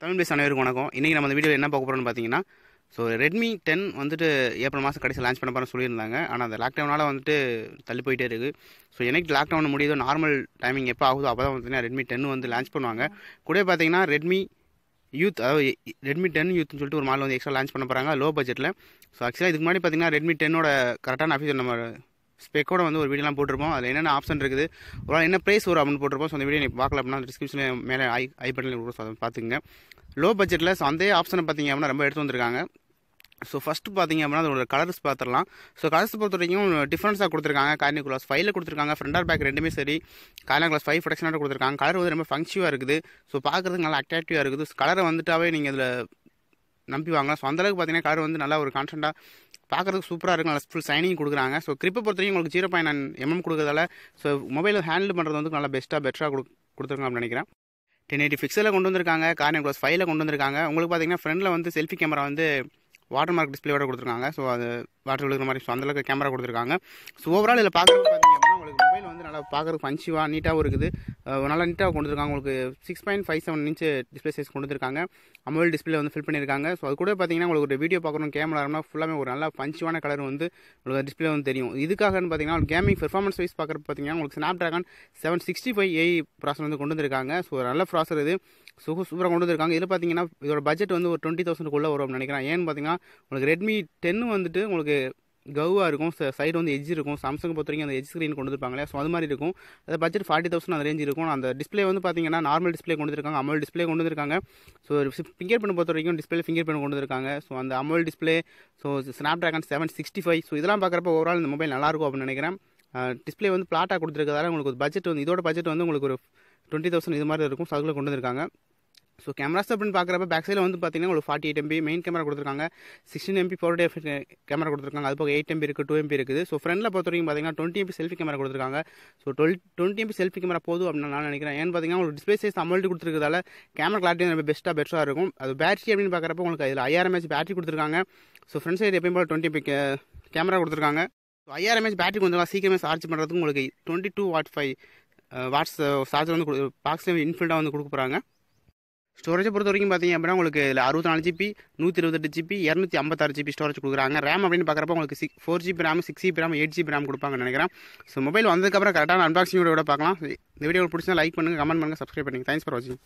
Tamil base அனைவருக்கும் வணக்கம். இன்றைக்கி நம்ம இந்த வீடியோ என்ன பார்க்க போகிறோம்னு பார்த்தீங்கன்னா, ரெட்மி 10 வந்துட்டு ஏப்ரல் மாதம் கடைசி லான்ச் பண்ண போகிறேன்னு சொல்லியிருந்தாங்க. ஆனால் அந்த லாக்டவுனால் வந்துட்டு தள்ளி போயிட்டே இருக்குது. என்னைக்கு லாக்டவுன் முடியுதோ நார்மல் டைமிங் எப்போ ஆகுதோ அப்போ தான் பார்த்தீங்கன்னா ரெட்மி 10 வந்து லான்ச் பண்ணுவாங்க. கூட பார்த்தீங்கன்னா ரெட்மி யூத், அதாவது ரெட்மி 10 யூத்னு சொல்லிட்டு ஒரு மாடல் வந்து எக்ஸ்ட்ரா லான்ச் பண்ண போகிறாங்க லோ பட்ஜெட்டில். ஆக்சுவலாக இதுக்கு முன்னாடி பார்த்தீங்கன்னா ரெட்மி 10ஓட கரெக்டான ஆஃபீஸர் நம்ம ஸ்பெக்கோட வந்து ஒரு வீடியோலாம் போட்டிருப்போம். அதில் என்னென்ன ஆப்ஷன் இருக்குது, ஒரு என்ன ப்ரைஸ் வரும் அப்படின்னு போட்டிருப்போம். அந்த வீடியோ நீங்கள் பார்க்கல அப்படின்னா டிஸ்கிரிப்ஷனில் மேலே ஐ பட்டனில் கொடுக்கும். அதை பார்த்துங்க. லோ பட்ஜெட்டில் அதே ஆப்ஷனை பார்த்தீங்க அப்படின்னா ரொம்ப எடுத்து வந்திருக்காங்க. ஃபஸ்ட்டு பார்த்தீங்க அப்படின்னா அதோட கலர்ஸ் பார்த்துடலாம். கலர்ஸ் பொறுத்த வரைக்கும் டிஃப்ரென்ஸாக கொடுத்துருக்காங்க. கார்னிங் கிளாஸ் 5ல் கொடுத்துருக்காங்க. ஃப்ரண்ட் ஆர் பேக் ரெண்டுமே சரி. கார்னிங் கிளாஸ் 5 ப்ரொடக்ஷனாக கொடுத்துருக்காங்க. கலர் வந்து ரொம்ப ஃபங்க்ஷனாக இருக்குது. பார்க்குறதுக்கு நல்லா அட்ராக்டிவாக இருக்குது. கலரை வந்துட்டாவே நீங்கள் இதில் நம்பி வாங்கலாம். அந்தளவுக்கு பார்த்தீங்கன்னா கலர் வந்து நல்லா ஒரு கான்ஸ்டண்ட்டாக பார்க்குறதுக்கு சூப்பராக இருக்கும். நல்லா ஃபுல் சைனிங் கொடுக்குறாங்க. கிரிப்பை பொறுத்த வரைக்கும் உங்களுக்கு 0.9 mm கொடுக்குறதால மொபைல் ஹேண்டில் பண்ணுறது வந்து நல்லா பெட்டராக கொடுத்துருக்காங்க அப்படின்னு நினைக்கிறேன். 1080 பிக்சலில் கொண்டு வந்திருக்காங்க. கார்னிங் கிளாஸ் 5ல் கொண்டு வந்திருக்காங்க. உங்களுக்கு பார்த்தீங்கன்னா ஃப்ரண்டில் வந்து செல்ஃபி கேமரா வந்து வாட்டர் மார்க் டிஸ்பிளேயோட கொடுத்துருக்காங்க. அது வாட்டர் விழுகிற மாதிரி அந்தளவுக்கு கேமரா கொடுத்துருக்காங்க. ஓவரால் இதில் பார்க்குறது பார்த்தீங்க அப்படின்னா உங்களுக்கு மொபைல் வந்து நல்லா பார்க்குறதுக்கு ஃபங்க்ஷனாக நீட்டாகவும் இருக்குது. நல்லா நீட்டாக கொண்டு வந்துருக்காங்க. உங்களுக்கு 6.57 inch டிஸ்பிளே சைஸ் கொண்டு வந்திருக்காங்க. அமோல்ட் டிஸ்பிளே வந்து ஃபில் பண்ணியிருக்காங்க. அது கூட பார்த்தீங்கன்னா உங்களுக்கு ஒரு வீடியோ பார்க்கணும் கேமரா ஃபுல்லாமே ஒரு நல்ல பஞ்சுவான கலர் வந்து உங்களுக்கு டிஸ்பிளே வந்து தெரியும். இதுக்காகன்னு பார்த்தீங்கன்னா கேமிங் பெர்ஃபார்மன்ஸ் வைஸ் பார்க்குறது பார்த்தீங்கன்னா உங்களுக்கு Snapdragon 765 ப்ராசர் வந்து கொண்டு வந்திருக்காங்க. ஒரு நல்ல ப்ராசர் இது. சூப்பராக கொண்டு வந்திருக்காங்க. இதில் பார்த்தீங்கன்னா இதோட பட்ஜெட் வந்து ஒரு 20,000 வரும் நினைக்கிறேன். ஏன்னு பார்த்தீங்கன்னா உங்களுக்கு ரெட்மி 10 வந்துட்டு உங்களுக்கு கவ்வாக இருக்கும். சைடு வந்து எட்ஜ் இருக்கும். சாம்சங் பொறுத்த வரைக்கும் அந்த எட்ஜ் ஸ்க்ரீன் கொண்டு வந்துருப்பாங்களே, அது மாதிரி இருக்கும். அது பட்ஜெட் 40,000 அந்த ரேஞ்ச் இருக்கும். அந்த டிஸ்பிளே வந்து பார்த்தீங்கன்னா நார்மல் டிஸ்பிளே கொண்டு வந்திருக்காங்க. அமோல்ட் டிஸ்பிளே கொண்டு வந்திருக்காங்க. ஃபிங்கர் பிரிண்ட் பொறுத்த வரைக்கும் டிஸ்பிளே ஃபிங்கர் பிரிண்ட் கொண்டு வந்திருக்காங்க. அந்த அமோல்ட் டிஸ்பிளே Snapdragon 765 இதெல்லாம் பார்க்குறப்ப ஓவரால் இந்த மொபைல் நல்லாயிருக்கும் அப்படின்னு நினைக்கிறேன். டிஸ்பிளே வந்து பிளாட்டாக கொடுத்துருக்கதால உங்களுக்கு பட்ஜெட் வந்து இதோட பட்ஜெட் வந்து உங்களுக்கு ஒரு 20,000 இது மாதிரி இருக்கும். அதுக்குள்ளே கொண்டு வந்திருக்காங்க. கேமராஸ் அப்படின்னு பார்க்குறப்ப பேக் சைடில் வந்து பார்த்தீங்கன்னா உங்களுக்கு 48 MB மெயின் கேமரா கொடுத்துருக்காங்க. 16 MB ஃபோர்டே கேமரா கொடுத்துருக்காங்க. அது போக 8 MB இருக்குது, 2 MB இருக்குது. ஃப்ரண்டில் பொறுத்த வரைக்கும் பார்த்தீங்கன்னா 20 MB செல்ஃபி கேமரா கொடுத்துருக்காங்க. 20 MB செல்ஃபி கேமரா போதும் அப்படின்னு நான் நினைக்கிறேன். ஏன்னு பார்த்தீங்கன்னா உங்களுக்கு display size AMOLED கொடுத்துருக்கதால camera clarity ரொம்ப பெட்டராக இருக்கும். அது பேட்டரி அப்படின்னு பார்க்குறப்ப உங்களுக்கு அதில் 5000 mAh பேட்டரி கொடுத்துருக்காங்க. ஃப்ரண்ட் சைடு எப்பயும் போல் 20 MB கேமரா கொடுத்துருக்காங்க. 5000 mAh பேட்டரி கொஞ்சம் சீக்கிரமே சார்ஜ் பண்ணுறதுக்கு உங்களுக்கு 22 வாட்ஸ் சார்ஜர் வந்து பாக்ஸில் இன்ஃபில்டாக வந்து கொடுக்க போகிறாங்க. ஸ்டோரேஜை பொறுத்த வரைக்கும் பார்த்தீங்க அப்படின்னா உங்களுக்கு இதில் 64 GB, 128 GB, 256 GB ஸ்டோரேஜ் கொடுக்குறாங்க. ரேம் அப்படின்னு பார்க்குறப்ப உங்களுக்கு 4 GB RAM, 6 GB RAM, 8 GB RAM கொடுப்பாங்கன்னு நினைக்கிறேன். மொபைல் வந்ததுக்கப்புறம் கரெக்டான அன்பாக்சிங் வீடியோட பார்க்கலாம். இந்த வீடியோ பிடிச்சா லைக் பண்ணுங்கள், கமெண்ட் பண்ணுங்கள், சப்ஸ்கிரைப் பண்ணுங்கள். தேங்க்ஸ் ஃபார் வாட்சிங்.